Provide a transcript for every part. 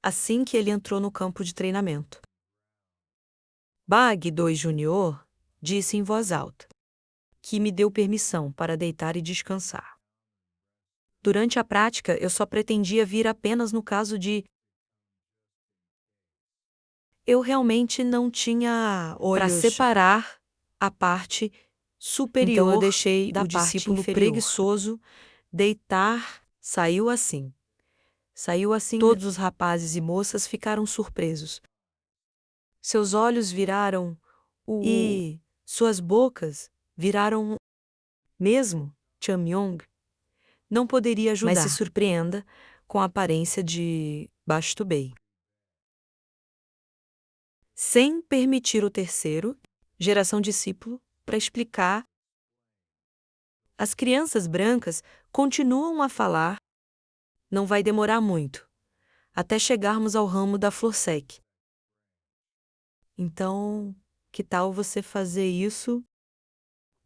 assim que ele entrou no campo de treinamento. Bag 2 Júnior disse em voz alta, que me deu permissão para deitar e descansar. Durante a prática, eu só pretendia vir apenas no caso de... Eu realmente não tinha para Olhos. separar a parte superior Então eu deixei da o parte discípulo inferior. preguiçoso Deitar saiu assim. Todos os rapazes e moças ficaram surpresos. Seus olhos viraram e suas bocas viraram. Mesmo Chamyong não poderia ajudar, mas se surpreenda com a aparência de Bastubei. Sem permitir o terceiro, geração discípulo, para explicar. As crianças brancas continuam a falar. Não vai demorar muito, até chegarmos ao ramo da flor sec. Então, que tal você fazer isso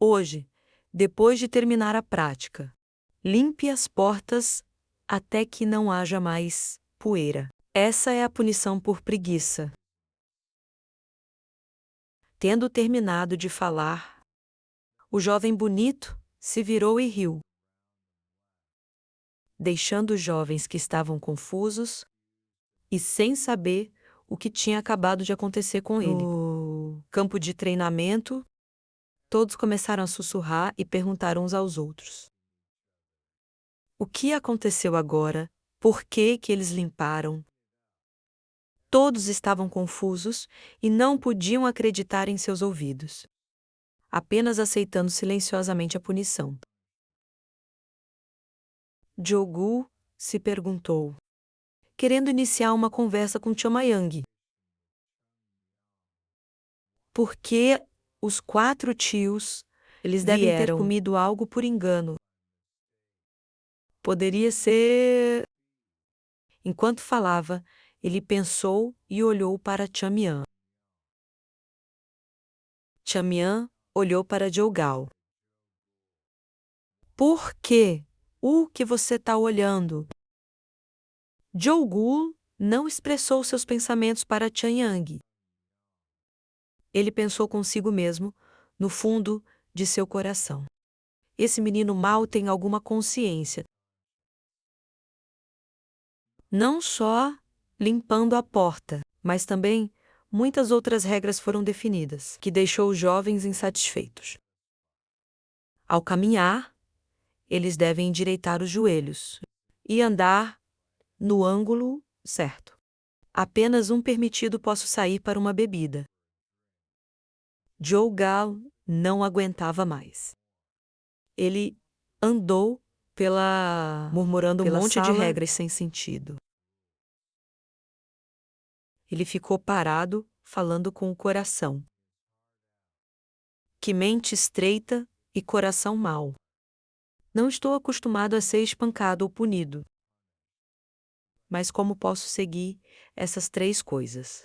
hoje, depois de terminar a prática? Limpe as portas até que não haja mais poeira. Essa é a punição por preguiça. Tendo terminado de falar, o jovem bonito se virou e riu, deixando os jovens que estavam confusos e sem saber o que tinha acabado de acontecer com ele. No campo de treinamento, todos começaram a sussurrar e perguntar uns aos outros: o que aconteceu agora? Por que eles limparam? Todos estavam confusos e não podiam acreditar em seus ouvidos, apenas aceitando silenciosamente a punição. Jogu se perguntou, querendo iniciar uma conversa com Chamayang. Por que os 4 tios eles devem ter comido algo por engano? Poderia ser... Enquanto falava, ele pensou e olhou para Chamyan. Chamyan olhou para Jogal. Por quê? O que você está olhando? Jogu não expressou seus pensamentos para Chamyang. Ele pensou consigo mesmo, no fundo de seu coração. Esse menino mal tem alguma consciência. Não só limpando a porta, mas também muitas outras regras foram definidas, que deixou os jovens insatisfeitos. Ao caminhar, eles devem endireitar os joelhos e andar no ângulo certo. Apenas um permitido posso sair para uma bebida. Jogal não aguentava mais. Ele andou murmurando um monte de regras sem sentido. Ele ficou parado, falando com o coração. Que mente estreita e coração mau. Não estou acostumado a ser espancado ou punido. Mas como posso seguir essas 3 coisas?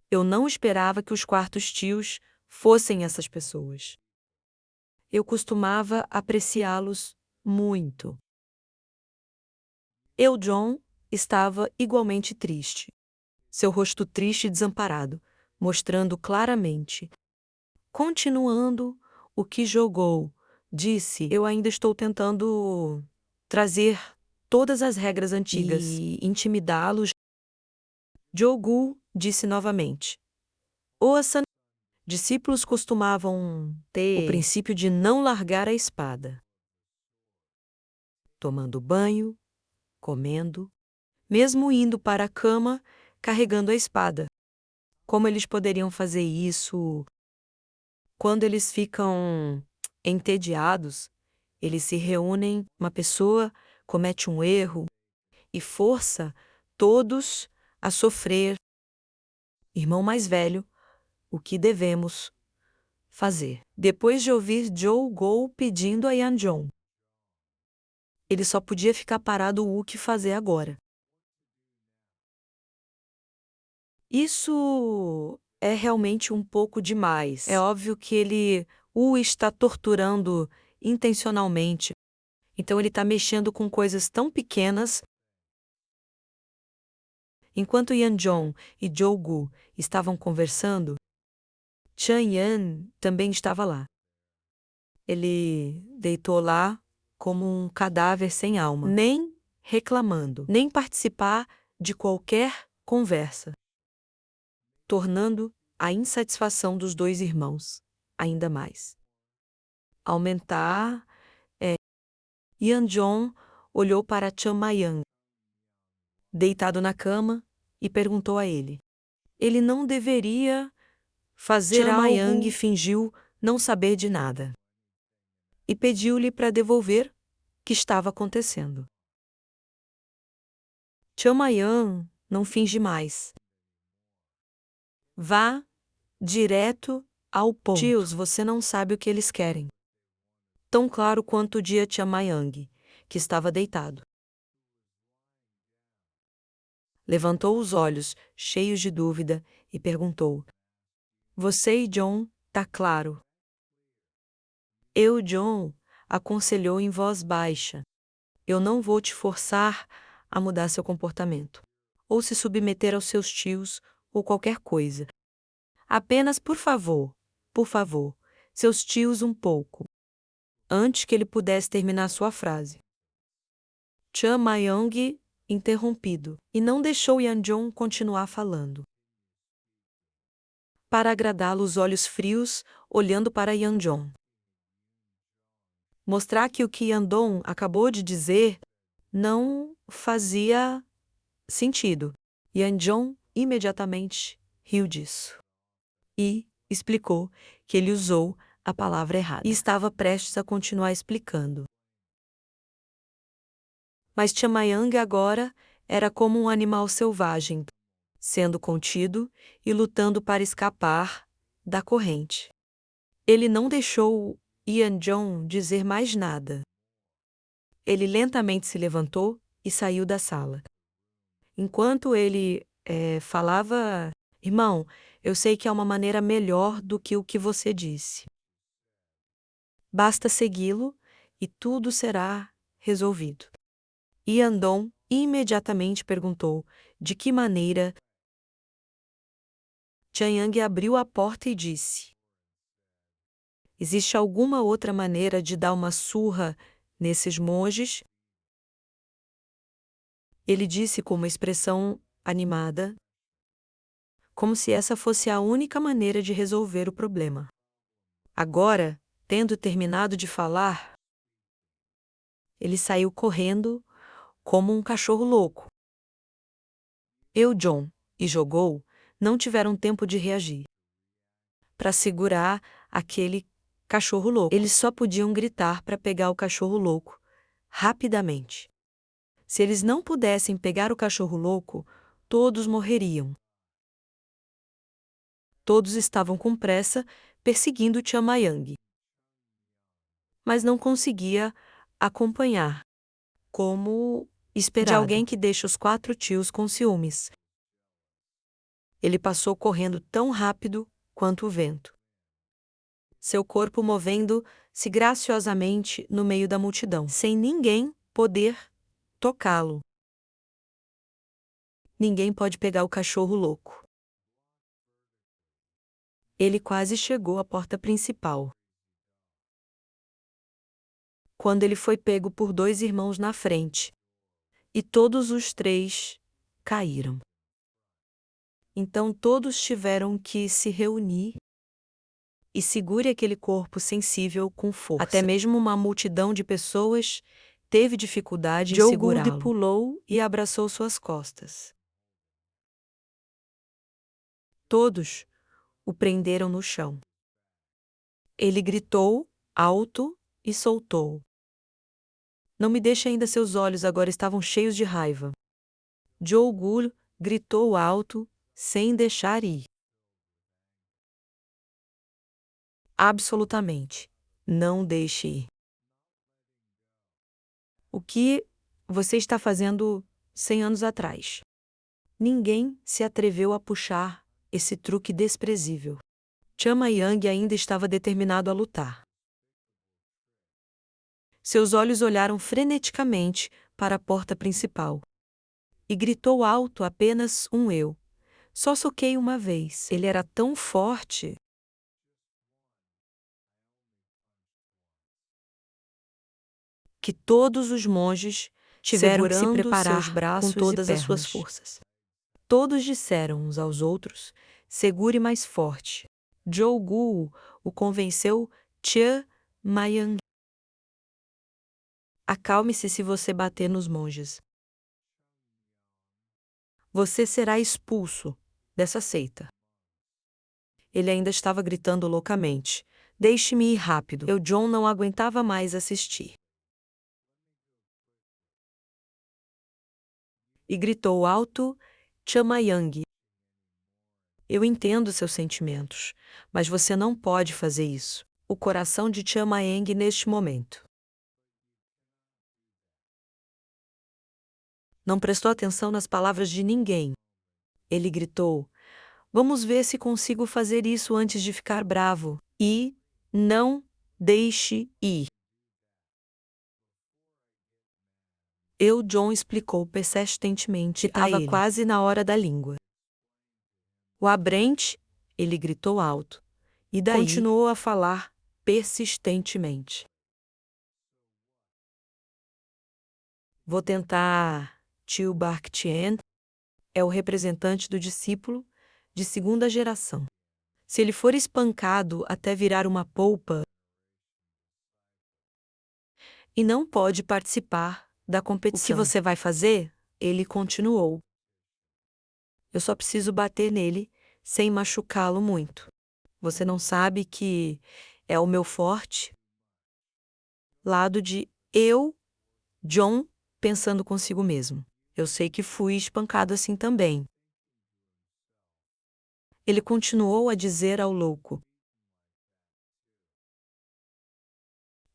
Eu não esperava que os 4 tios fossem essas pessoas. Eu costumava apreciá-los muito. John estava igualmente triste. Seu rosto triste e desamparado, mostrando claramente. Continuando o que jogou, disse: eu ainda estou tentando trazer todas as regras antigas e intimidá-los. Jogu disse novamente: Ouça, discípulos costumavam ter o princípio de não largar a espada. Tomando banho, comendo, mesmo indo para a cama, carregando a espada. Como eles poderiam fazer isso? Quando eles ficam entediados, eles se reúnem, uma pessoa comete um erro e força todos a sofrer. Irmão mais velho, o que devemos fazer? Depois de ouvir Joe pedindo a Yanjong, ele só podia ficar parado o que fazer agora. Isso é realmente um pouco demais. É óbvio que ele o está torturando intencionalmente. Então ele está mexendo com coisas tão pequenas. Enquanto Yeonjong e Jo-gu estavam conversando, Chan-yan também estava lá. Ele deitou lá como um cadáver sem alma, nem reclamando, nem participar de qualquer conversa, tornando a insatisfação dos dois irmãos ainda mais. Aumentar, Yeonjong olhou para Chan Ma-young, deitado na cama, e perguntou a ele. Ele não deveria fazer algo. Chan Ma-young fingiu não saber de nada e pediu-lhe para devolver o que estava acontecendo. Chan Ma-young não finge mais. Vá direto ao ponto. Tios, você não sabe o que eles querem. Tão claro quanto o dia Chan Ma-young, que estava deitado. Levantou os olhos, cheios de dúvida, e perguntou. Você e John, tá claro. John, aconselhou em voz baixa. Eu não vou te forçar a mudar seu comportamento, ou se submeter aos seus tios, ou qualquer coisa. Apenas, por favor, seus tios um pouco. Antes que ele pudesse terminar sua frase. Chan Ma-young interrompido, e não deixou Yeonjong continuar falando. Para agradá-lo, os olhos frios, olhando para Yeonjong. Mostrar que o que Yeonjong acabou de dizer não fazia sentido. Yeonjong imediatamente riu disso. E explicou que ele usou a palavra errada. E estava prestes a continuar explicando. Mas Chan Ma-young agora era como um animal selvagem, sendo contido e lutando para escapar da corrente. Ele não deixou Yeonjong dizer mais nada. Ele lentamente se levantou e saiu da sala. Enquanto ele falava, irmão, eu sei que há uma maneira melhor do que o que você disse. Basta segui-lo e tudo será resolvido. Yeonjong imediatamente perguntou de que maneira. Chan-young abriu a porta e disse. Existe alguma outra maneira de dar uma surra nesses monges? Ele disse com uma expressão animada, como se essa fosse a única maneira de resolver o problema. Agora, tendo terminado de falar, ele saiu correndo como um cachorro louco. John e Jo-gu não tiveram tempo de reagir. Para segurar aquele cachorro louco, eles só podiam gritar para pegar o cachorro louco, rapidamente. Se eles não pudessem pegar o cachorro louco, todos morreriam. Todos estavam com pressa, perseguindo Chan Ma-young. Mas não conseguia acompanhar, como esperado, de alguém que deixa os 4 tios com ciúmes. Ele passou correndo tão rápido quanto o vento. Seu corpo movendo-se graciosamente no meio da multidão, sem ninguém poder tocá-lo. Ninguém pode pegar o cachorro louco. Ele quase chegou à porta principal, quando ele foi pego por 2 irmãos na frente, e todos os 3 caíram. Então todos tiveram que se reunir e segure aquele corpo sensível com força. Até mesmo uma multidão de pessoas teve dificuldade em segurá-lo. Jo-gu pulou e abraçou suas costas. Todos o prenderam no chão. Ele gritou alto e soltou. Não me deixe ainda, seus olhos agora estavam cheios de raiva. Jo-gu gritou alto, sem deixar ir. Absolutamente. Não deixe ir. O que você está fazendo 100 anos atrás? Ninguém se atreveu a puxar esse truque desprezível. Chan Ma-young ainda estava determinado a lutar. Seus olhos olharam freneticamente para a porta principal. e gritou alto apenas um eu. Só soquei uma vez. Ele era tão forte que todos os monges tiveram que se preparar seus braços com todas as suas forças. Todos disseram uns aos outros: segure mais forte. Jogu o convenceu Tia Mayang. Acalme-se se você bater nos monges. Você será expulso dessa seita. Ele ainda estava gritando loucamente. Deixe-me ir rápido. John não aguentava mais assistir. E gritou alto, Chamayang. Eu entendo seus sentimentos, mas você não pode fazer isso. O coração de Chamayang neste momento. Não prestou atenção nas palavras de ninguém. Ele gritou: vamos ver se consigo fazer isso antes de ficar bravo. E não deixe ir. John explicou persistentemente. Estava quase na hora da língua. O abrente, ele gritou alto. E daí continuou a falar persistentemente. Vou tentar. Tio Baktien é o representante do discípulo de segunda geração. Se ele for espancado até virar uma polpa e não pode participar da competição. O que você vai fazer? Ele continuou. Eu só preciso bater nele sem machucá-lo muito. Você não sabe que é o meu forte lado de John, pensando consigo mesmo. Eu sei que fui espancado assim também. Ele continuou a dizer ao louco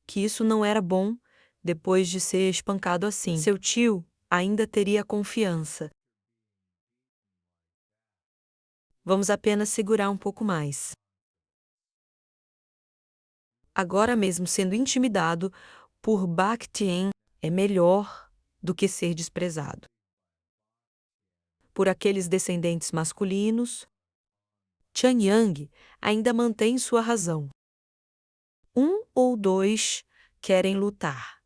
que isso não era bom depois de ser espancado assim. Seu tio ainda teria confiança. Vamos apenas segurar um pouco mais. Agora mesmo sendo intimidado por Baktien é melhor do que ser desprezado. Por aqueles descendentes masculinos, Chanyang ainda mantém sua razão. Um ou dois querem lutar.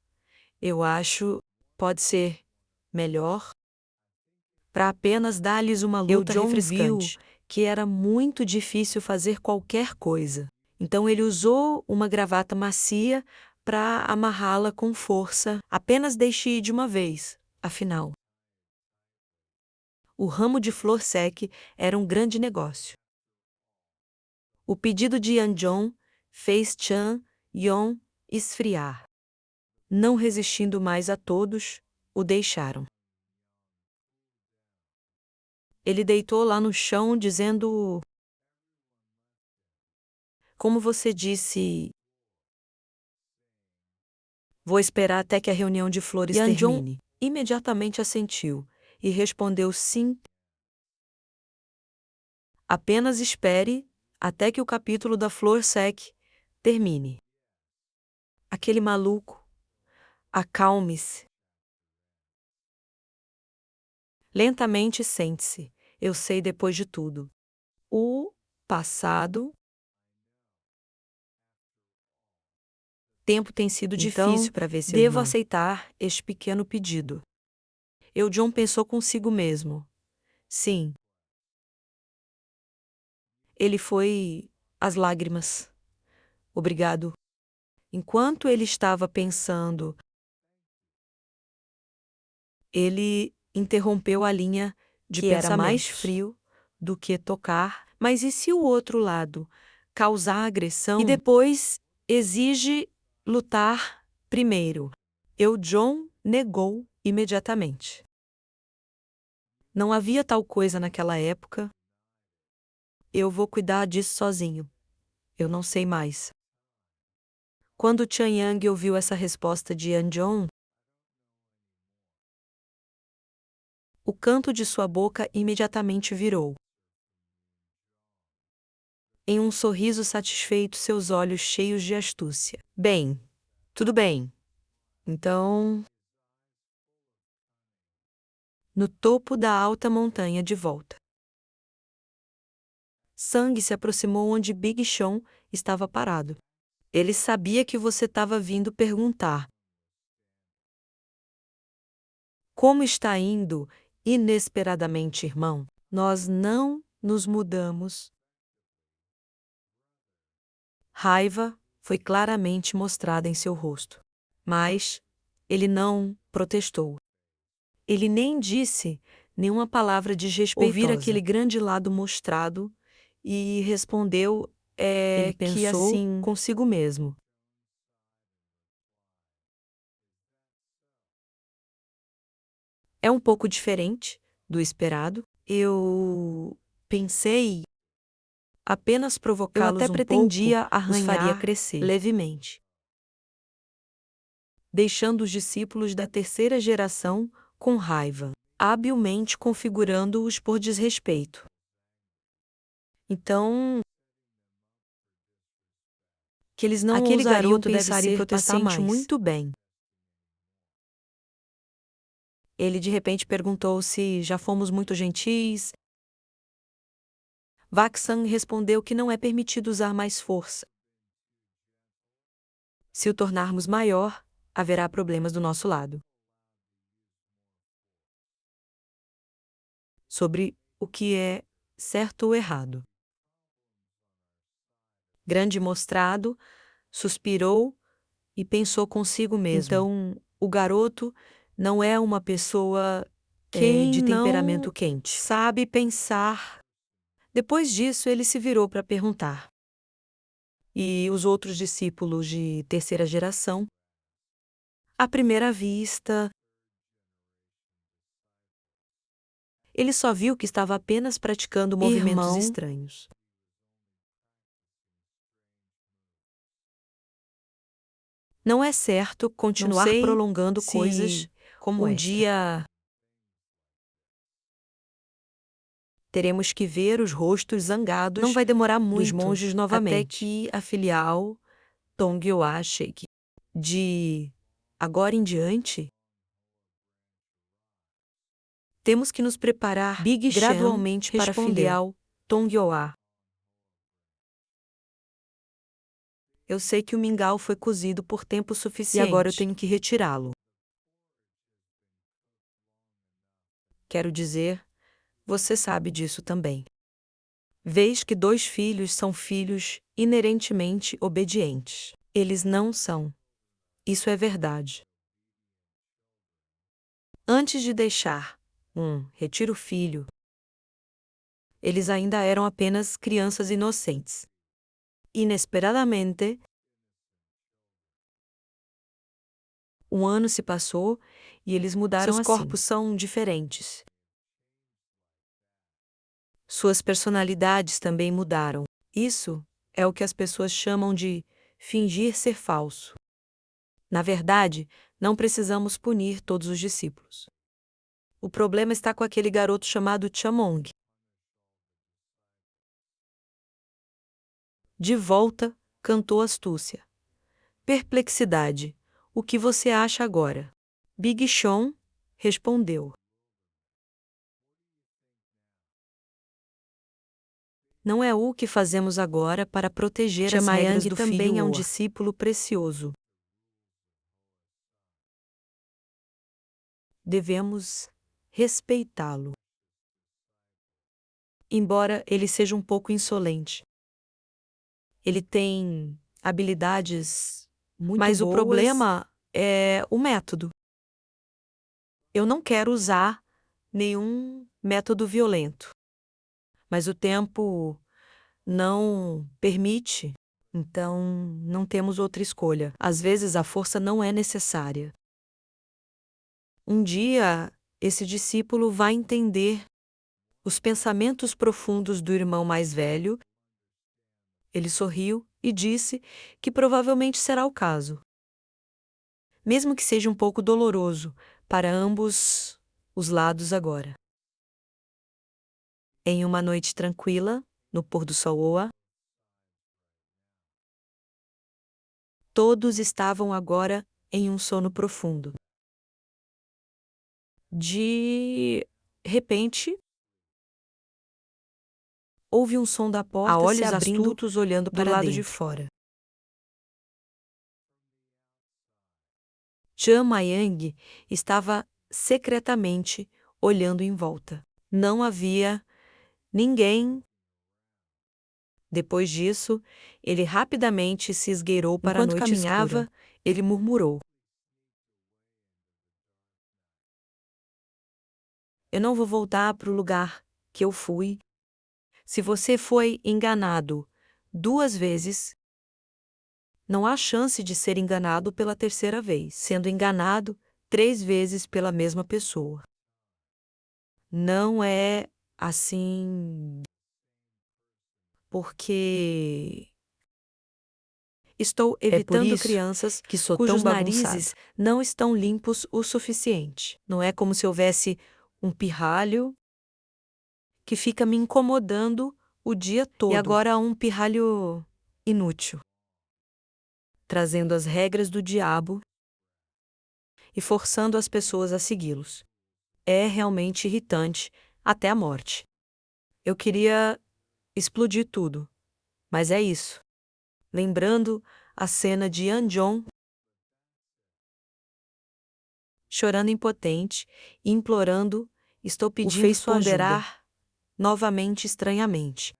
Eu acho pode ser melhor para apenas dar-lhes uma luta refrescante. Viu que era muito difícil fazer qualquer coisa. Então ele usou uma gravata macia para amarrá-la com força. Apenas deixe ir de uma vez, afinal. O ramo de flor sec era um grande negócio. O pedido de Yeonjong fez Chan Yon esfriar. Não resistindo mais a todos, o deixaram. Ele deitou lá no chão, dizendo: como você disse, vou esperar até que a reunião de flores termine. Imediatamente assentiu e respondeu sim. Apenas espere até que o capítulo da flor sec termine. Aquele maluco, acalme-se. Lentamente sente-se. Eu sei depois de tudo. O passado. Tempo tem sido difícil para ver seu irmão. Devo aceitar este pequeno pedido. John pensou consigo mesmo. Sim. Ele foi às lágrimas. Obrigado. Enquanto ele estava pensando, ele interrompeu a linha de que era mais frio do que tocar. Mas e se o outro lado causar agressão e depois exige lutar primeiro? John negou imediatamente. Não havia tal coisa naquela época. Eu vou cuidar disso sozinho. Eu não sei mais. Quando Chanyang ouviu essa resposta de Yeonjong, o canto de sua boca imediatamente virou. Em um sorriso satisfeito, seus olhos cheios de astúcia. Bem, tudo bem. Então, no topo da alta montanha de volta. Sang se aproximou onde Big Sean estava parado. Ele sabia que você estava vindo perguntar. Como está indo, inesperadamente, irmão? Nós não nos mudamos. Raiva foi claramente mostrada em seu rosto. Mas ele não protestou. Ele nem disse nenhuma palavra desrespeitosa. Ouvir aquele grande lado mostrado e respondeu ele pensou que assim consigo mesmo. É um pouco diferente do esperado. Eu pensei apenas provocá-los Eu até um pretendia pouco, os faria arranhar crescer levemente, deixando os discípulos da terceira geração com raiva, habilmente configurando-os por desrespeito. Então, que eles não Aquele ousariam garoto deve pensar em ser protestar paciente mais. muito bem. Ele de repente perguntou se já fomos muito gentis. Vaksan respondeu que não é permitido usar mais força. Se o tornarmos maior, haverá problemas do nosso lado. Sobre o que é certo ou errado. Grande mostrado, suspirou e pensou consigo mesmo. Então, o garoto não é uma pessoa de temperamento quente. Sabe pensar. Depois disso, ele se virou para perguntar. E os outros discípulos de terceira geração, à primeira vista, ele só viu que estava apenas praticando movimentos estranhos. Não é certo continuar prolongando coisas como esta. Dia teremos que ver os rostos zangados Não vai demorar dos muito monges novamente, até que a filial Tongyoa Sheikh, de agora em diante, temos que nos preparar Big gradualmente Shan para a respondeu. filial Tongyoa. Eu sei que o mingau foi cozido por tempo suficiente. E agora eu tenho que retirá-lo. Quero dizer, você sabe disso também. Vês que 2 filhos são filhos inerentemente obedientes. Eles não são. Isso é verdade. Antes de deixar retiro filho, eles ainda eram apenas crianças inocentes. Inesperadamente, um ano se passou e eles mudaram assim. Seus corpos são diferentes. Suas personalidades também mudaram. Isso é o que as pessoas chamam de fingir ser falso. Na verdade, não precisamos punir todos os discípulos. O problema está com aquele garoto chamado Chamong. De volta, cantou Astúcia. Perplexidade. O que você acha agora? Big Sean respondeu. Não é o que fazemos agora para proteger as regras do também filho é um Oa. Discípulo precioso. Devemos respeitá-lo. Embora ele seja um pouco insolente. Ele tem habilidades muito boas. Mas o problema é o método. Eu não quero usar nenhum método violento. Mas o tempo não permite, então não temos outra escolha. Às vezes a força não é necessária. Um dia, esse discípulo vai entender os pensamentos profundos do irmão mais velho. Ele sorriu e disse que provavelmente será o caso. Mesmo que seja um pouco doloroso para ambos os lados agora. Em uma noite tranquila, no pôr do sol Oa, todos estavam agora em um sono profundo. De repente, houve um som da porta a olhos se abrindo astutos olhando do para lado dentro. de fora. Chan Mayang estava secretamente olhando em volta. Não havia ninguém. Depois disso, ele rapidamente se esgueirou para a Enquanto noite caminhava, escura. Ele murmurou: "Eu não vou voltar para o lugar que eu fui. Se você foi enganado 2 vezes, não há chance de ser enganado pela terceira vez, sendo enganado 3 vezes pela mesma pessoa. Não é assim, porque estou É por evitando isso crianças que sou tão cujos bagunçado. narizes não estão limpos o suficiente. Não é como se houvesse um pirralho que fica me incomodando o dia todo. E agora há um pirralho inútil, trazendo as regras do diabo e forçando as pessoas a segui-los. É realmente irritante até a morte. Eu queria explodir tudo, mas é isso. Lembrando a cena de Yeon-jong chorando impotente e implorando, estou pedindo fez sua ajuda. ponderar Novamente estranhamente.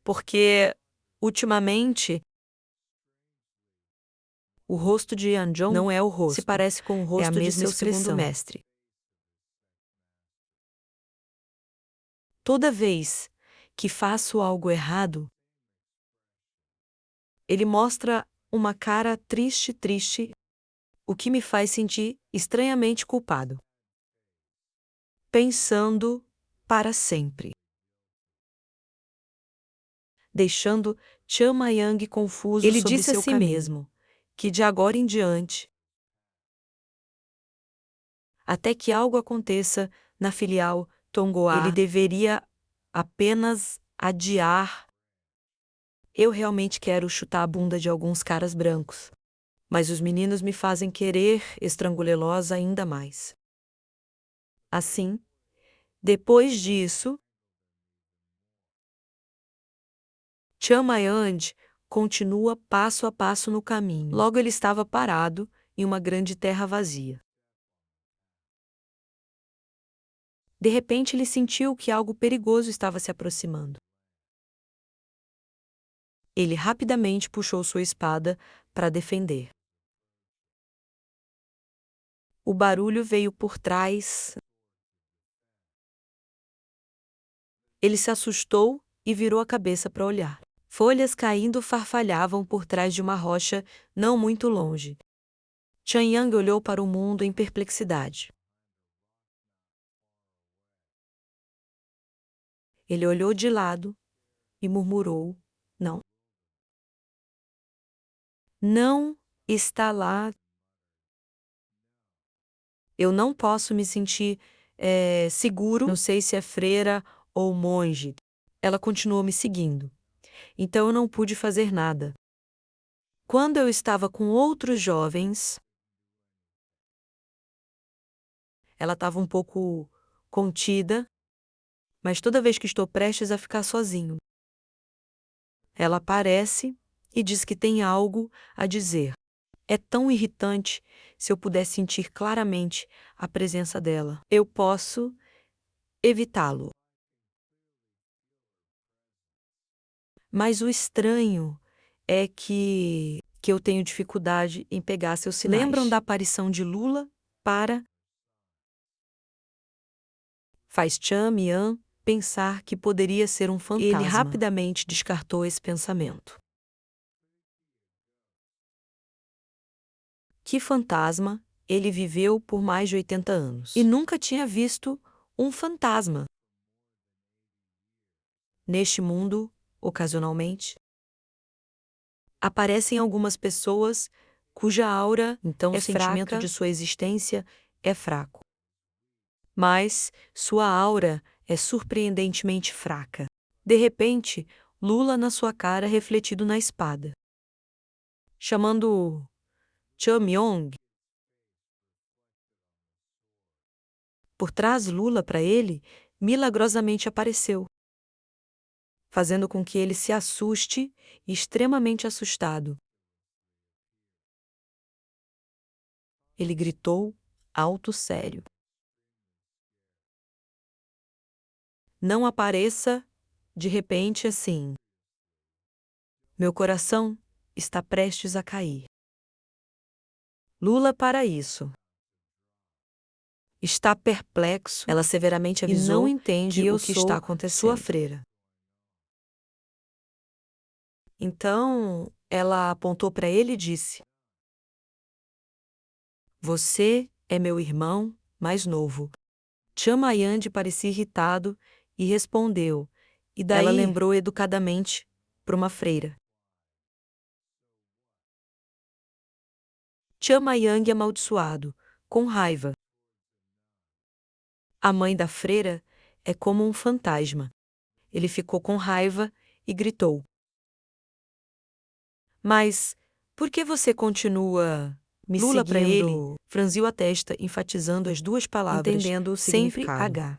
Porque, ultimamente, o rosto de Yeon-jong não é o se rosto, parece com o é a rosto de mesma seu segundo expressão. mestre. Toda vez que faço algo errado, ele mostra uma cara triste, o que me faz sentir estranhamente culpado. Pensando para sempre. Deixando Chan Mayang confuso Ele sobre disse a seu si caminho, mesmo, que de agora em diante, até que algo aconteça na filial Tongoa, ele deveria apenas adiar. Eu realmente quero chutar a bunda de alguns caras brancos, mas os meninos me fazem querer estrangulá-los ainda mais. Assim, depois disso, Chan Mayang continua passo a passo no caminho. Logo ele estava parado em uma grande terra vazia. De repente ele sentiu que algo perigoso estava se aproximando. Ele rapidamente puxou sua espada para defender. O barulho veio por trás. Ele se assustou e virou a cabeça para olhar. Folhas caindo farfalhavam por trás de uma rocha não muito longe. Chan Yang olhou para o mundo em perplexidade. Ele olhou de lado e murmurou: "Não. Não está lá. Eu não posso me sentir seguro. Não sei se é freira ou monge." Ela continuou me seguindo. Então eu não pude fazer nada. Quando eu estava com outros jovens, ela estava um pouco contida, mas toda vez que estou prestes a ficar sozinho, ela aparece e diz que tem algo a dizer. É tão irritante se eu puder sentir claramente a presença dela. Eu posso evitá-lo. Mas o estranho é que eu tenho dificuldade em pegar seus sinais. Lembram da aparição de Lula para faz Chan Mian pensar que poderia ser um fantasma. Ele rapidamente descartou esse pensamento. Que fantasma? Ele viveu por mais de 80 anos e nunca tinha visto um fantasma. Neste mundo, ocasionalmente, aparecem algumas pessoas cuja aura, então o sentimento fraca. de sua existência é fraco. Mas sua aura é surpreendentemente fraca. De repente, Lula na sua cara refletido na espada. Chamando Chan Myong, Por trás Lula para ele, milagrosamente apareceu, fazendo com que ele se assuste e extremamente assustado. Ele gritou alto sério: "Não apareça de repente assim. Meu coração está prestes a cair." Lula para isso. Está perplexo, ela severamente avisou, e não entende que eu o que sou está acontecendo. Sua freira. Então, ela apontou para ele e disse: "Você é meu irmão mais novo." Chamayande parecia irritado e respondeu, e daí ela lembrou educadamente para uma freira. Chamayang amaldiçoado, com raiva. A mãe da freira é como um fantasma. Ele ficou com raiva e gritou: "Mas por que você continua me Lula para ele?" Franziu a testa, enfatizando as duas palavras, entendendo o sempre significado. H.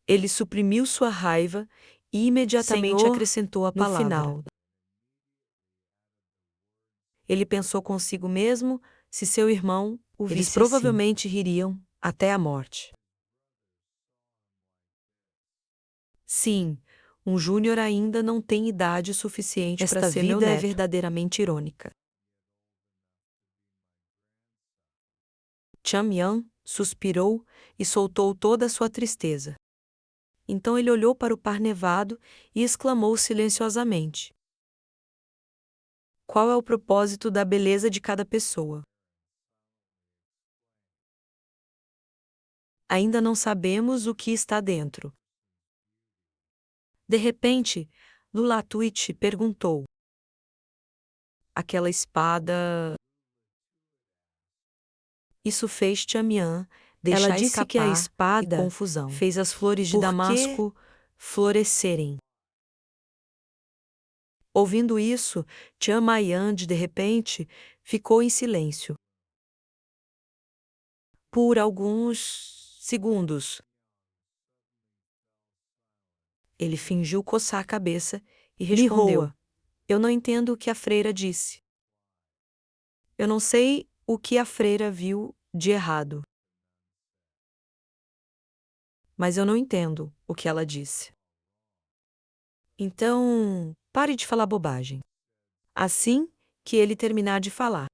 Ele suprimiu sua raiva e imediatamente Senhor, acrescentou a no palavra. final. Ele pensou consigo mesmo se seu irmão o visse Eles assim. provavelmente Ririam até a morte. Sim, um júnior ainda não tem idade suficiente para Esta ser meu vida é neto. Verdadeiramente irônica. Chamian suspirou e soltou toda a sua tristeza. Então ele olhou para o par nevado e exclamou silenciosamente: "Qual é o propósito da beleza de cada pessoa? Ainda não sabemos o que está dentro." De repente, Lulatuit perguntou: "Aquela espada..." Isso fez Chamian deixar Ela disse que a escapar espada e confusão. fez as flores de Por que Damasco florescerem. Ouvindo isso, Chamayan, de repente, ficou em silêncio. Por alguns segundos. Ele fingiu coçar a cabeça e respondeu: Mirroa. "Eu não entendo o que a freira disse. Eu não sei o que a freira viu de errado. Mas eu não entendo o que ela disse. Então, pare de falar bobagem." Assim que ele terminar de falar,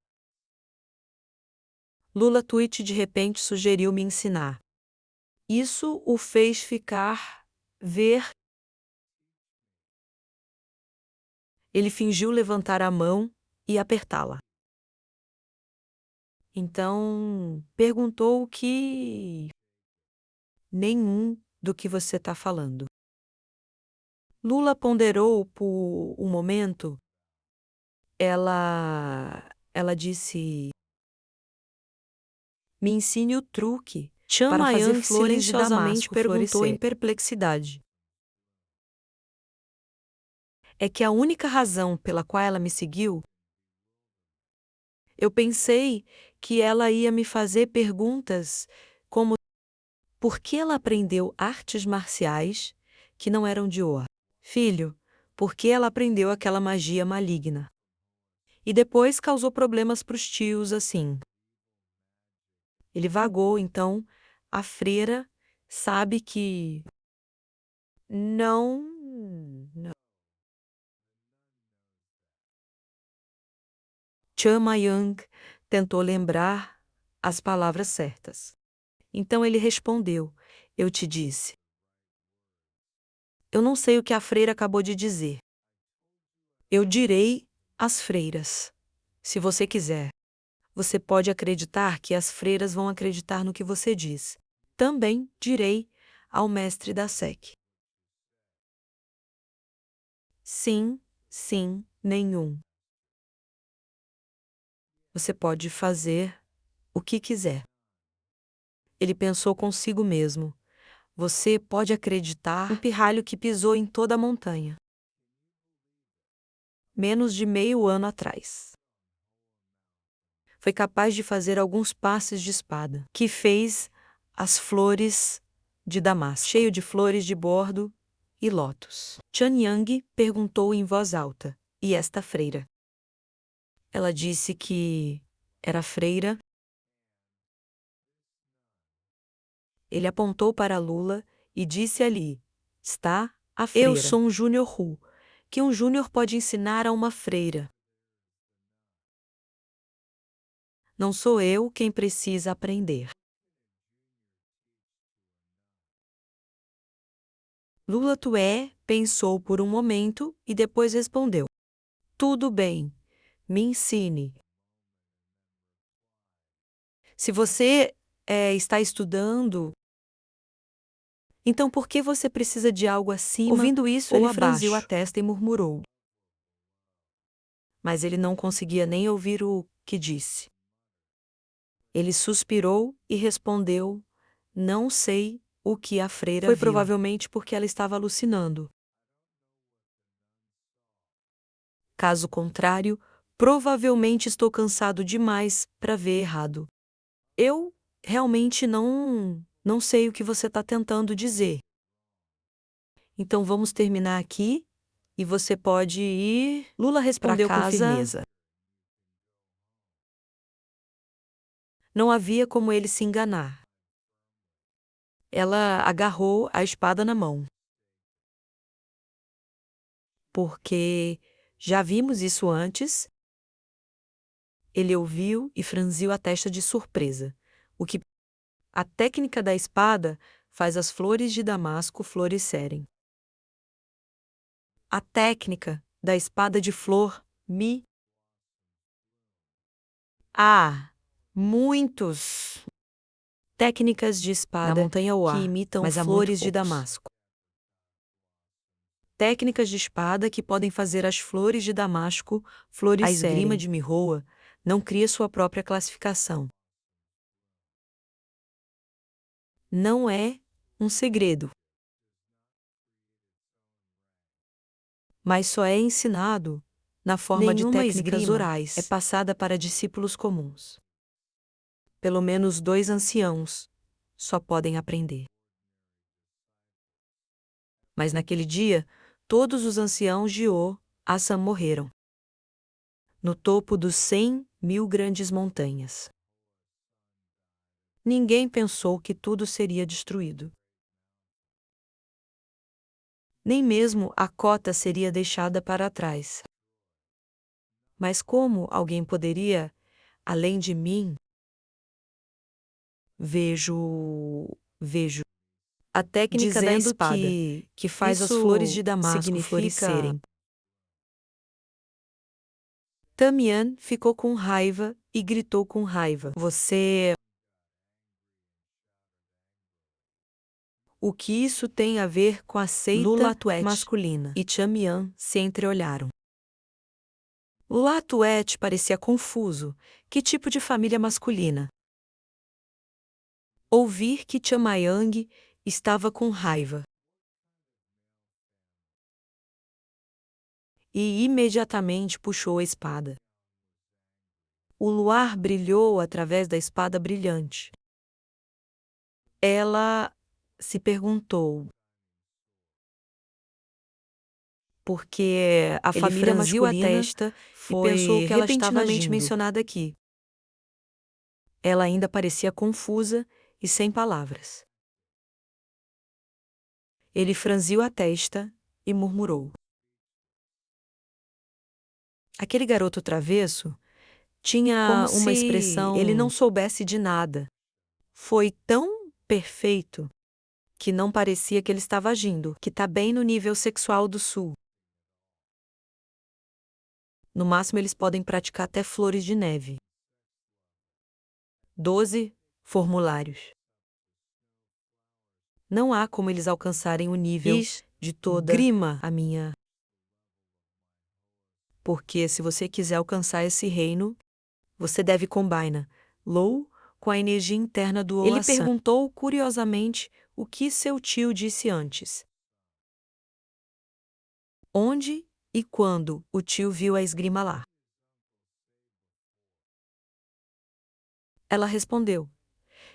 Lulatuit de repente sugeriu me ensinar. Isso o fez ficar, ver. Ele fingiu levantar a mão e apertá-la. Então, perguntou o que... Nenhum do que você está falando. Lula ponderou por um momento. Ela disse: "Me ensine o truque para fazer Chamayang flores de silenciosamente Damasco perguntou florescer. em perplexidade. É que a única razão pela qual ela me seguiu, eu pensei que ela ia me fazer perguntas como por que ela aprendeu artes marciais que não eram de Oa. Filho, por que ela aprendeu aquela magia maligna? E depois causou problemas para os tios assim." Ele vagou, então, a freira sabe que... Não, não. Chamayang tentou lembrar as palavras certas. Então ele respondeu: "Eu te disse. Eu não sei o que a freira acabou de dizer. Eu direi às freiras. Se você quiser, você pode acreditar que as freiras vão acreditar no que você diz. Também direi ao mestre da SEC. Sim, sim, nenhum. Você pode fazer o que quiser." Ele pensou consigo mesmo. Você pode acreditar um pirralho que pisou em toda a montanha. menos de meio ano atrás. Foi capaz de fazer alguns passes de espada, que fez as flores de damasco, cheio de flores de bordo e lótus. Chan Yang perguntou em voz alta, e esta freira? Ela disse que era freira. Ele apontou para Lula e disse ali, está a freira. Eu sou um Júnior Hu, que um júnior pode ensinar a uma freira. Não sou eu quem precisa aprender. Lula Tué pensou por um momento e depois respondeu. Tudo bem, me ensine. Se você está estudando, então por que você precisa de algo acima? Ouvindo isso, ele franziu a testa e murmurou. Mas ele não conseguia nem ouvir o que disse. Ele suspirou e respondeu, não sei o que a freira viu. Foi provavelmente porque ela estava alucinando. Caso contrário, provavelmente estou cansado demais para ver errado. Eu realmente não sei o que você está tentando dizer. Então vamos terminar aqui e você pode ir. Lula respondeu com firmeza. Não havia como ele se enganar. Ela agarrou a espada na mão. Porque já vimos isso antes. Ele ouviu e franziu a testa de surpresa. A técnica da espada faz as flores de damasco florescerem. A técnica da espada de flor Há muitos técnicas de espada na montanha que imitam flores de damasco. Técnicas de espada que podem fazer as flores de damasco florescerem. A esgrima de Mihoa não cria sua própria classificação. Não é um segredo. Mas só é ensinado na forma de técnicas orais. É passada para discípulos comuns. Pelo menos 2 anciãos só podem aprender. Mas naquele dia, todos os anciãos de Assam morreram. No topo dos 100.000 grandes montanhas. Ninguém pensou que tudo seria destruído. Nem mesmo a cota seria deixada para trás. Mas como alguém poderia, além de mim, vejo a técnica da espada que faz as flores de damasco florescerem. Tamian ficou com raiva e gritou com raiva. O que isso tem a ver com a seita masculina? E Tamian se entreolharam. Lula Tuet parecia confuso. Que tipo de família masculina? Ouvir que Chamayang estava com raiva. E imediatamente puxou a espada. O luar brilhou através da espada brilhante. Ela se perguntou. Porque a família masculina a testa foi pensou que ela estava mencionada aqui. Ela ainda parecia confusa e sem palavras. Ele franziu a testa e murmurou. Aquele garoto travesso tinha uma expressão. Ele não soubesse de nada. Foi tão perfeito que não parecia que ele estava agindo, que está bem no nível sexual do sul. No máximo, eles podem praticar até flores de neve. 12 formulários. Não há como eles alcançarem o nível de toda grima a minha. Porque se você quiser alcançar esse reino, você deve combinar Low com a energia interna do Ele perguntou curiosamente o que seu tio disse antes. Onde E quando o tio viu a esgrima lá? Ela respondeu: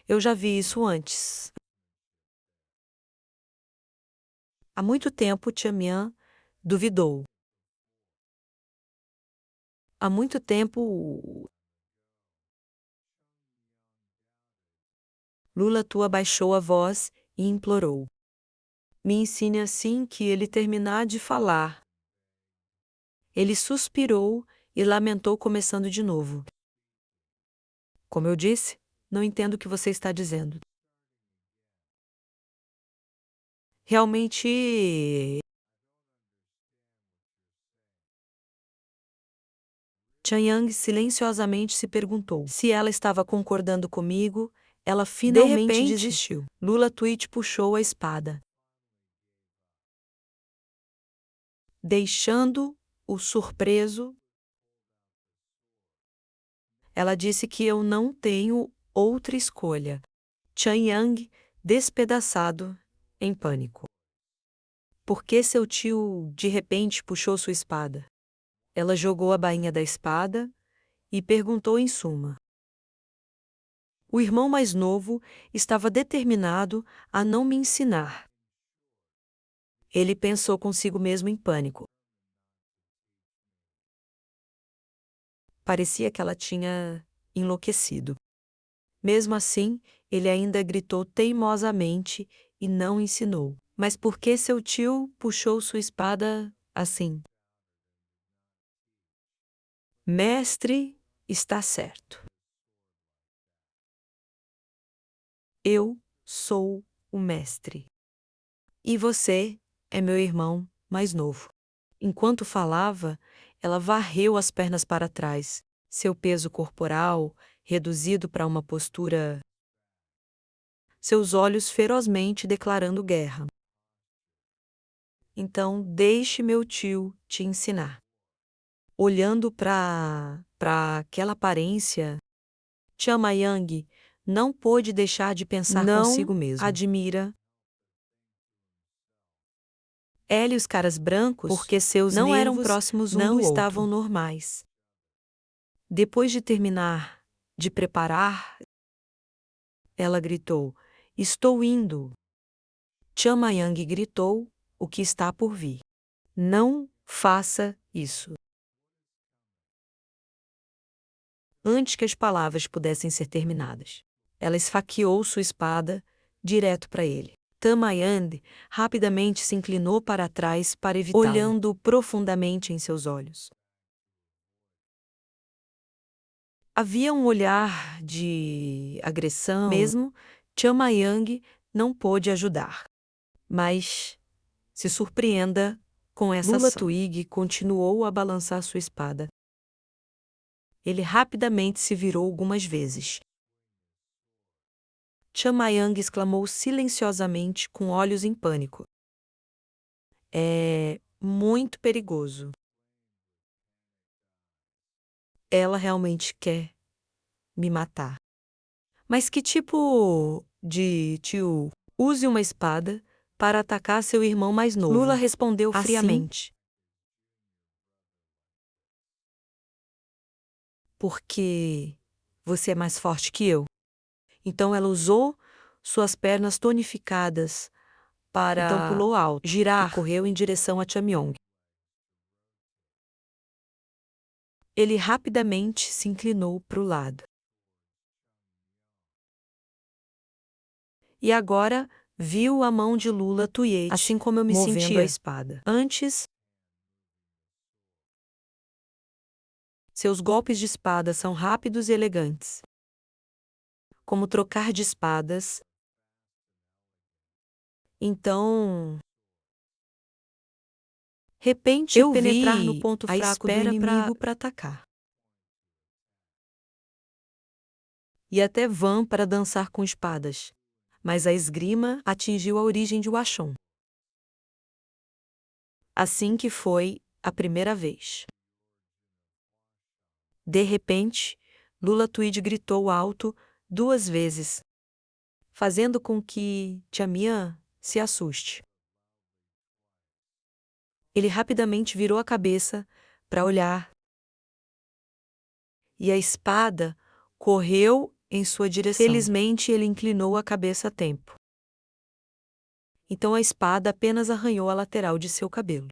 Eu já vi isso antes. Há muito tempo, tia Mian duvidou. Há muito tempo, Lula Tua baixou a voz e implorou. Me ensine assim que ele terminar de falar. Ele suspirou e lamentou, começando de novo. Como eu disse, não entendo o que você está dizendo. Realmente. Chanyang silenciosamente se perguntou. Se ela estava concordando comigo, ela finalmente desistiu. Lula Tweet puxou a espada, deixando-o surpreso. Ela disse que eu não tenho outra escolha. Chanyang, despedaçado, em pânico. Por que seu tio, de repente, puxou sua espada? Ela jogou a bainha da espada e perguntou em suma. O irmão mais novo estava determinado a não me ensinar. Ele pensou consigo mesmo em pânico. Parecia que ela tinha enlouquecido. Mesmo assim, ele ainda gritou teimosamente e não ensinou. Mas por que seu tio puxou sua espada assim? Mestre, está certo. Eu sou o mestre. E você é meu irmão mais novo. Enquanto falava, ela varreu as pernas para trás, seu peso corporal reduzido para uma postura, seus olhos ferozmente declarando guerra. Então, deixe meu tio te ensinar. Olhando para aquela aparência, Chama Yang não pôde deixar de pensar consigo mesmo. Admira ela e os caras brancos, porque seus não eram próximos um não do estavam outro. Normais. Depois de terminar de preparar, ela gritou: Estou indo. Chama Yang gritou: O que está por vir? Não faça isso. Antes que as palavras pudessem ser terminadas, ela esfaqueou sua espada direto para ele. Tamayand rapidamente se inclinou para trás para evitá-lo, olhando profundamente em seus olhos. Havia um olhar de agressão. Mesmo Chamayang não pôde ajudar. Mas se surpreenda com essa Lula ação. Twig continuou a balançar sua espada. Ele rapidamente se virou algumas vezes. Chamayang exclamou silenciosamente, com olhos em pânico. É muito perigoso. Ela realmente quer me matar. Mas que tipo de tio? Use uma espada para atacar seu irmão mais novo. Lula respondeu friamente. Porque você é mais forte que eu. Então ela usou suas pernas tonificadas para então pulou alto, girar e correu em direção a Chamyong. Ele rapidamente se inclinou para o lado. E agora viu a mão de Lula Tuyet, assim como eu me sentia a espada. Antes, seus golpes de espada são rápidos e elegantes. Como trocar de espadas. Então, repente eu penetrar no ponto fraco do inimigo para atacar. E até vã para dançar com espadas. Mas a esgrima atingiu a origem de Washon. Assim que foi a primeira vez. De repente, Lula Tweed gritou alto 2 vezes, fazendo com que Tia Mian se assuste. Ele rapidamente virou a cabeça para olhar, e a espada correu em sua direção. Felizmente, ele inclinou a cabeça a tempo. Então a espada apenas arranhou a lateral de seu cabelo.